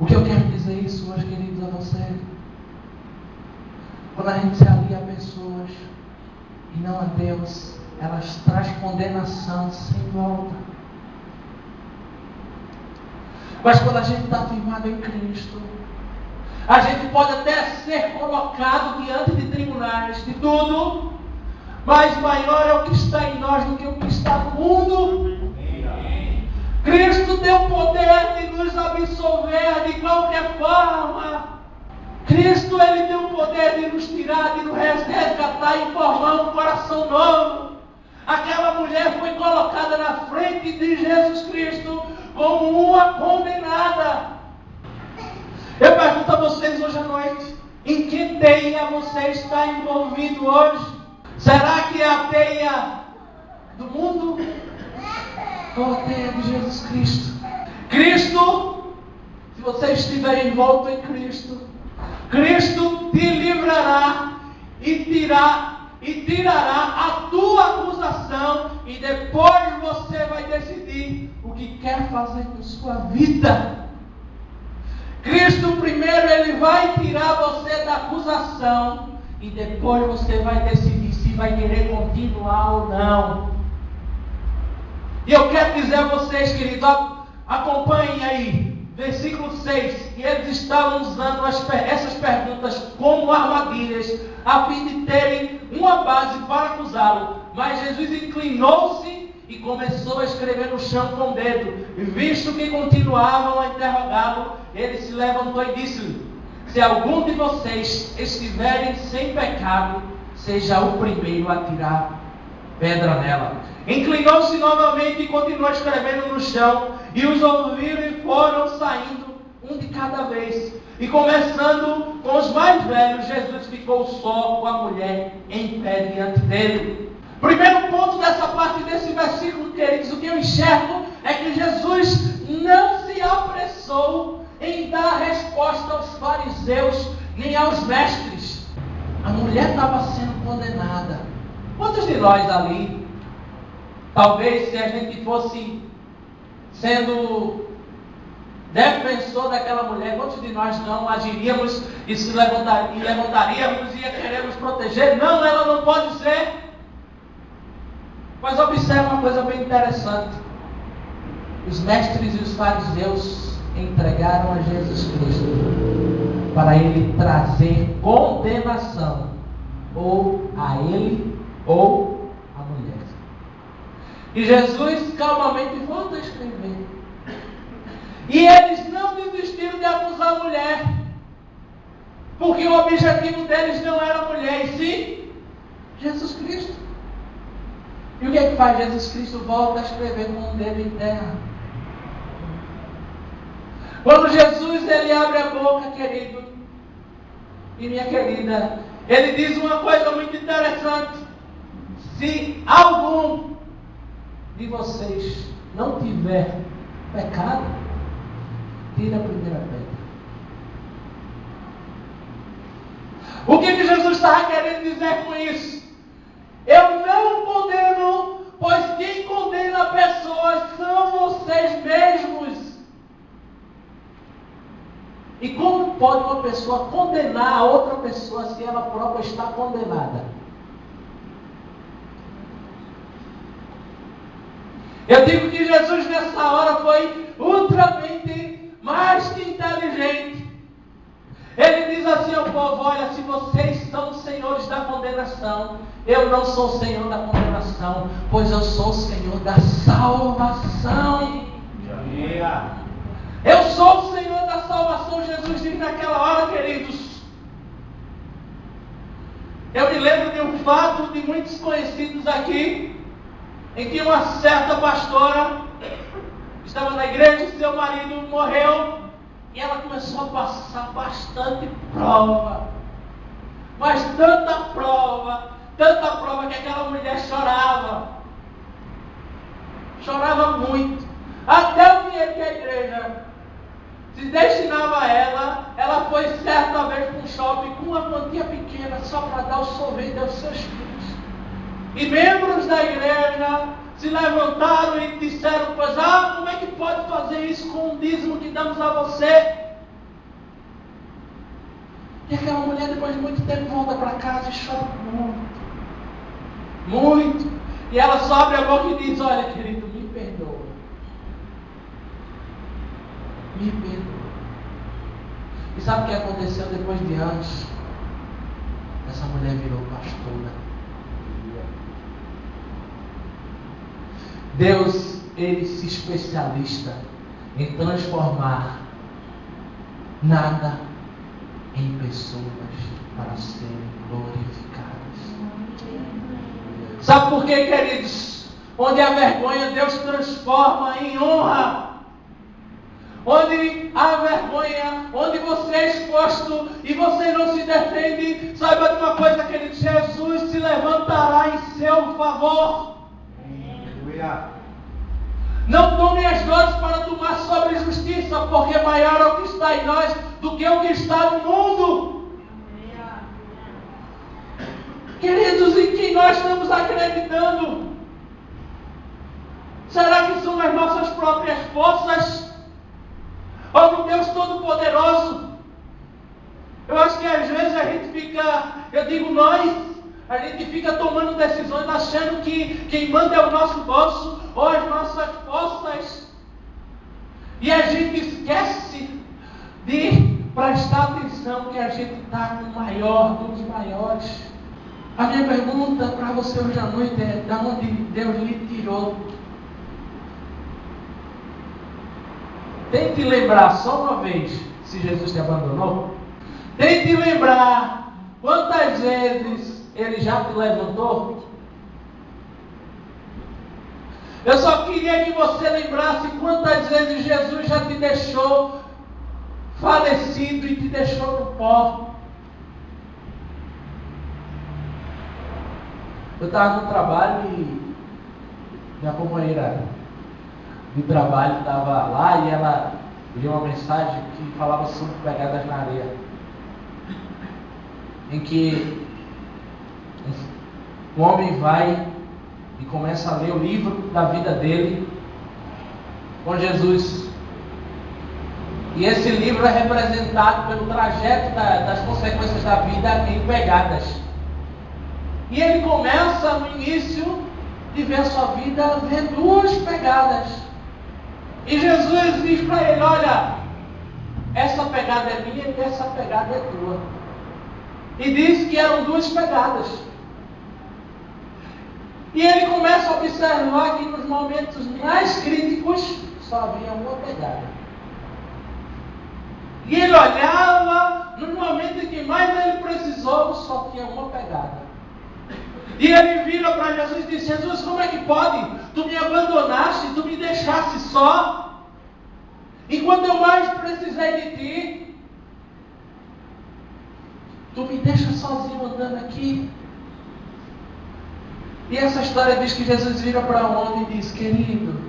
O que eu quero dizer isso hoje, queridos, a você? Quando a gente se alia a pessoas e não a Deus, elas trazem condenação sem volta. Mas quando a gente está firmado em Cristo, a gente pode até ser colocado diante de tribunais, de tudo, mas maior é o que está em nós do que o que está no mundo. Cristo tem o poder de nos absolver de qualquer forma. Cristo, Ele tem o poder de nos tirar, de nos resgatar e formar um coração novo. Aquela mulher foi colocada na frente de Jesus Cristo como uma condenada. Eu pergunto a vocês hoje à noite, em que teia você está envolvido hoje? Será que é a teia do mundo ou a teia de Jesus Cristo? Cristo, se você estiver envolto em Cristo, Cristo te livrará e tirará a tua acusação, e depois você vai decidir o que quer fazer com sua vida. Cristo primeiro, Ele vai tirar você da acusação, e depois você vai decidir se vai querer continuar ou não. E eu quero dizer a vocês, queridos, acompanhem aí, versículo 6, e eles estavam usando essas perguntas como armadilhas, a fim de terem uma base para acusá-lo. Mas Jesus inclinou-se e começou a escrever no chão com o dedo. E visto que continuavam a interrogá-lo, ele se levantou e disse-lhe: se algum de vocês estiverem sem pecado, seja o primeiro a tirar pedra nela. Inclinou-se novamente e continuou escrevendo no chão. E os ouviram e foram saindo, um de cada vez. E começando com os mais velhos, Jesus ficou só com a mulher em pé diante dele. Primeiro ponto dessa parte desse versículo, queridos, o que eu enxergo é que Jesus não se apressou em dar resposta aos fariseus nem aos mestres. A mulher estava sendo condenada. Quantos de nós ali, talvez se a gente fosse sendo defensor daquela mulher, quantos de nós não agiríamos e se levantaríamos e queremos proteger? Não, ela não pode ser. Mas observe uma coisa bem interessante. Os mestres e os fariseus entregaram a Jesus Cristo para Ele trazer condenação, ou a ele ou a mulher. E Jesus calmamente volta a escrever. E eles não desistiram de acusar a mulher, porque o objetivo deles não era a mulher, e sim Jesus Cristo. E o que é que faz? Jesus Cristo volta a escrever com um dedo em terra. Quando Jesus ele abre a boca, querido e minha querida, ele diz uma coisa muito interessante: se algum de vocês não tiver pecado, tira a primeira pedra. O que Jesus estava querendo dizer com isso? Eu não condeno, pois quem condena pessoas são vocês mesmos. E como pode uma pessoa condenar a outra pessoa se ela própria está condenada? Eu digo que Jesus nessa hora foi ultramente mais que inteligente. Ele diz assim ao povo: olha, se vocês são senhores da condenação, eu não sou o Senhor da condenação, pois eu sou o Senhor da salvação. Eu sou o Senhor da salvação. Jesus diz naquela hora, queridos. Eu me lembro de um fato de muitos conhecidos aqui, em que uma certa pastora estava na igreja e seu marido morreu, e ela começou a passar bastante prova, mas tanta prova que aquela mulher chorava muito, até o dinheiro que a igreja se destinava a ela foi certa vez para um shopping com uma quantia pequena só para dar o sorvete aos seus filhos. E membros da igreja se levantaram e disseram: pois como é que pode fazer isso com o dízimo que damos a você? E aquela mulher, depois de muito tempo, volta para casa e chora muito. Muito. E ela só abre a boca e diz: olha, querido, me perdoa. Me perdoa. E sabe o que aconteceu depois de anos? Essa mulher virou pastora. Deus, Ele se especialista em transformar nada em pessoas para serem glorificadas. Sabe por quê, queridos? Onde há vergonha, Deus transforma em honra. Onde há vergonha, onde você é exposto e você não se defende, saiba de uma coisa, querido: Jesus se levantará em seu favor. Não tome as dores para tomar sobre justiça, porque maior é o que está em nós do que o que está no mundo. Queridos, em quem nós estamos acreditando? Será que são as nossas próprias forças? Ou no Deus Todo-Poderoso? Eu acho que às vezes a gente fica, eu digo nós, a gente fica tomando decisões achando que quem manda é o nosso bolso ou as nossas forças. E a gente esquece de prestar atenção que a gente está no maior dos maiores. A minha pergunta para você hoje à noite é: de onde Deus lhe tirou? Tente lembrar só uma vez se Jesus te abandonou. Tente lembrar quantas vezes Ele já te levantou. Eu só queria que você lembrasse quantas vezes Jesus já te deixou falecido e te deixou no pó. Eu estava no trabalho e minha companheira de trabalho estava lá e ela viu uma mensagem que falava sobre pegadas na areia, em que um homem vai e começa a ler o livro da vida dele com Jesus. E esse livro é representado pelo trajeto das consequências da vida em pegadas. E ele começa no início de ver a sua vida, ver 2 pegadas. E Jesus diz para ele: olha, essa pegada é minha e essa pegada é tua. E diz que eram 2 pegadas. E ele começa a observar que nos momentos mais críticos só havia uma pegada. E ele olhava, no momento em que mais ele precisou, só tinha uma pegada. E ele vira para Jesus e diz: Jesus, como é que pode? Tu me abandonaste, tu me deixaste só, enquanto eu mais precisei de ti. Tu me deixas sozinho andando aqui. E essa história diz que Jesus vira para o homem e diz: querido,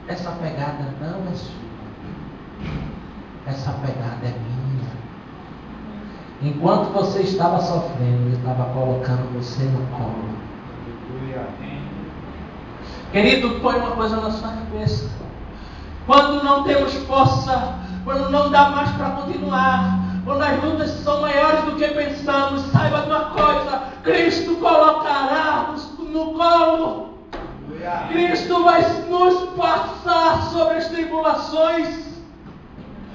essa pegada não é sua, essa pegada é minha. Enquanto você estava sofrendo, eu estava colocando você no colo. Querido, põe uma coisa na sua cabeça: quando não temos força, quando não dá mais para continuar, quando as lutas são maiores do que pensamos, saiba de uma coisa: Cristo colocará-nos no colo. Cristo vai nos passar sobre as tribulações.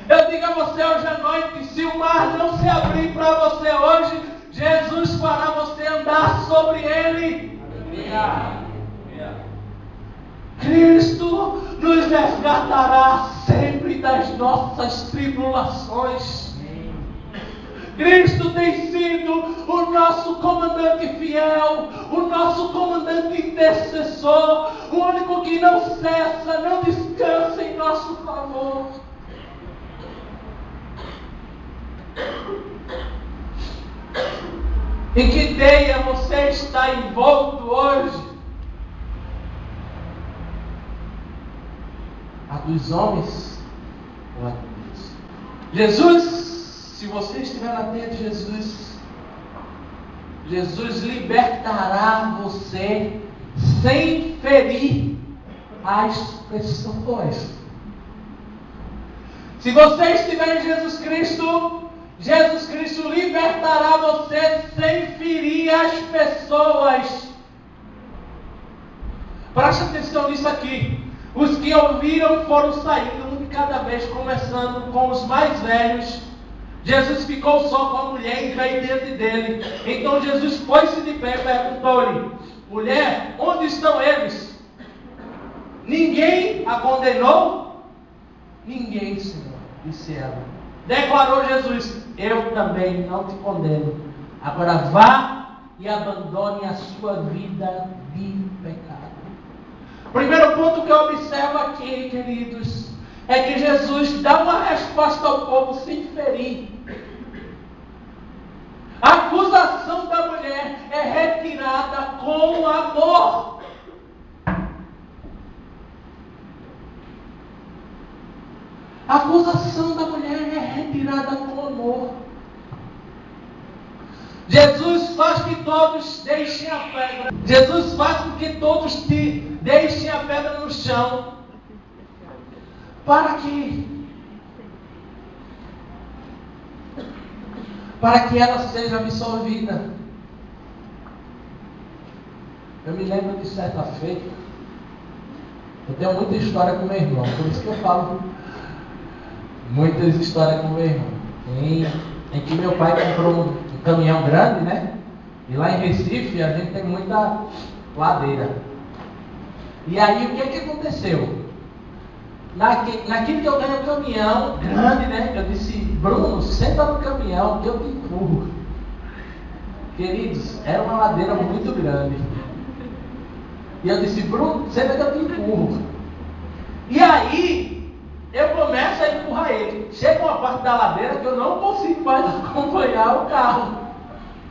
Eu digo a você hoje à noite: se o mar não se abrir para você hoje, Jesus fará você andar sobre ele. Cristo nos resgatará sempre das nossas tribulações. Cristo tem sido o nosso comandante fiel, o nosso comandante intercessor, o único que não cessa, não descansa em nosso favor. Em que teia você está envolto hoje? A dos homens ou a de Deus? Jesus, se você estiver na teia de Jesus, Jesus libertará você sem ferir as pessoas. Se você estiver em Jesus Cristo libertará libertará você sem ferir as pessoas. Preste atenção nisso aqui. Os que ouviram foram saindo, um de cada vez, começando com os mais velhos. Jesus ficou só com a mulher e veio diante dele. Então Jesus pôs-se de pé e perguntou-lhe: mulher, onde estão eles? Ninguém a condenou? Ninguém, Senhor, disse ela. Declarou Jesus: eu também não te condeno. Agora vá e abandone a sua vida de pecado. Primeiro ponto que eu observo aqui, queridos, é que Jesus dá uma resposta ao povo sem ferir. A acusação da mulher é retirada com amor. A acusação da mulher é retirada com amor. Jesus faz que todos deixem a pedra. Jesus faz com que todos deixem a pedra no chão. Para que ela seja absolvida. Eu me lembro de certa feita, eu tenho muita história com meu irmão, por isso que eu falo muitas histórias com meu irmão. Em que meu pai comprou um caminhão grande, né? E lá em Recife a gente tem muita ladeira. E aí o que aconteceu? Naquilo que eu ganhei o caminhão grande, né? Eu disse: Bruno, senta no caminhão que eu te empurro. Queridos, era uma ladeira muito grande. E eu disse: Bruno, senta que eu te empurro. E aí eu começo a empurrar ele. Chega uma parte da ladeira que eu não consigo mais acompanhar o carro.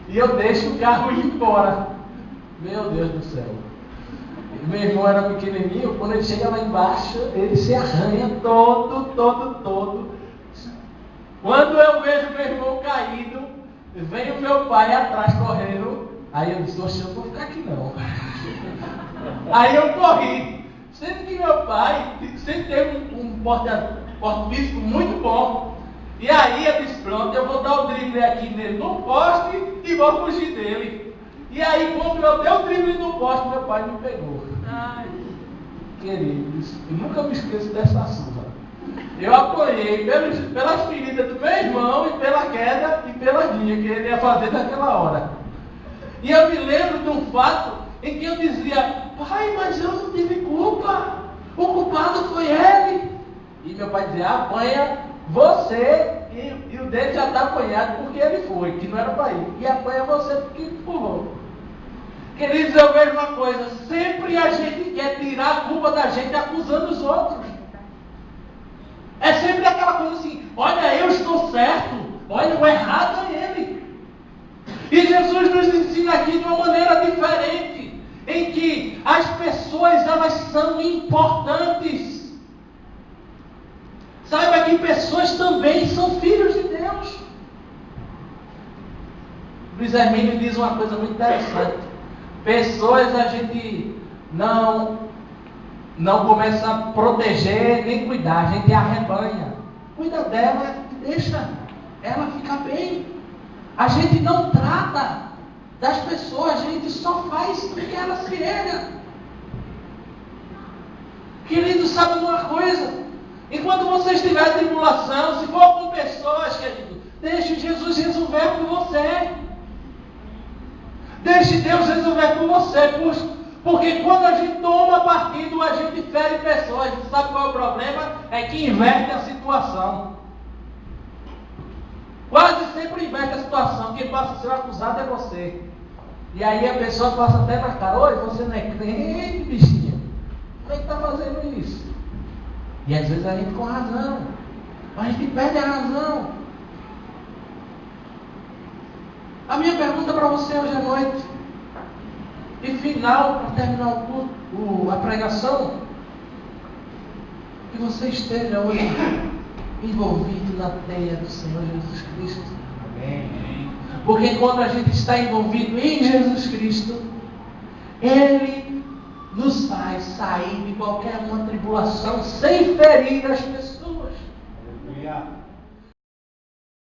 E eu deixo o carro ir embora. Meu Deus do céu. Meu irmão era pequenininho, quando ele chega lá embaixo, ele se arranha todo. Quando eu vejo meu irmão caído, vem o meu pai atrás correndo. Aí eu disse: oxe, eu não vou ficar aqui não. Aí eu corri. Sendo que meu pai sempre teve um porte físico muito bom. E aí eu disse: pronto, eu vou dar o drible aqui nele no poste e vou fugir dele. E aí quando eu dei o drible no poste, meu pai me pegou. Ai. Queridos, eu nunca me esqueço dessa surra. Eu apoiei pelas feridas do meu irmão e pela queda e pela minha que ele ia fazer naquela hora. E eu me lembro de um fato em que eu dizia: pai, mas eu não tive culpa. O culpado foi ele. E meu pai dizia: apanha você e o dele já está apanhado porque ele foi, que não era para ir. E apanha você porque empurrou. Queridos, eu vejo uma coisa: sempre a gente quer tirar a culpa da gente acusando os outros. É sempre aquela coisa assim: olha, eu estou certo, olha, o errado é ele. E Jesus nos ensina aqui de uma maneira diferente, em que as pessoas, elas são importantes. Saiba que pessoas também são filhos de Deus. Luiz Hermínio diz uma coisa muito interessante: pessoas a gente não começa a proteger nem cuidar, a gente arrebanha. Cuida dela e deixa ela ficar bem. A gente não trata das pessoas, a gente só faz com que ela se erga. Querido, sabe uma coisa? Enquanto você estiver em tribulação, se for com pessoas, querido, deixe Jesus resolver por você. Deixe Deus resolver por você. Porque quando a gente toma partido, a gente fere pessoas. Sabe qual é o problema? É que inverte a situação. Quase sempre inverte a situação. Quem passa a ser acusado é você. E aí a pessoa passa até na cara: oi, você não é crente, bichinho? Como é que está fazendo isso? E às vezes a gente com razão. A gente perde a razão. A minha pergunta para você hoje à noite, e final, para terminar o culto, a pregação, que você esteja hoje envolvido na teia do Senhor Jesus Cristo. Amém. Porque quando a gente está envolvido em Jesus Cristo, Ele nos faz sair de qualquer uma tribulação sem ferir as pessoas.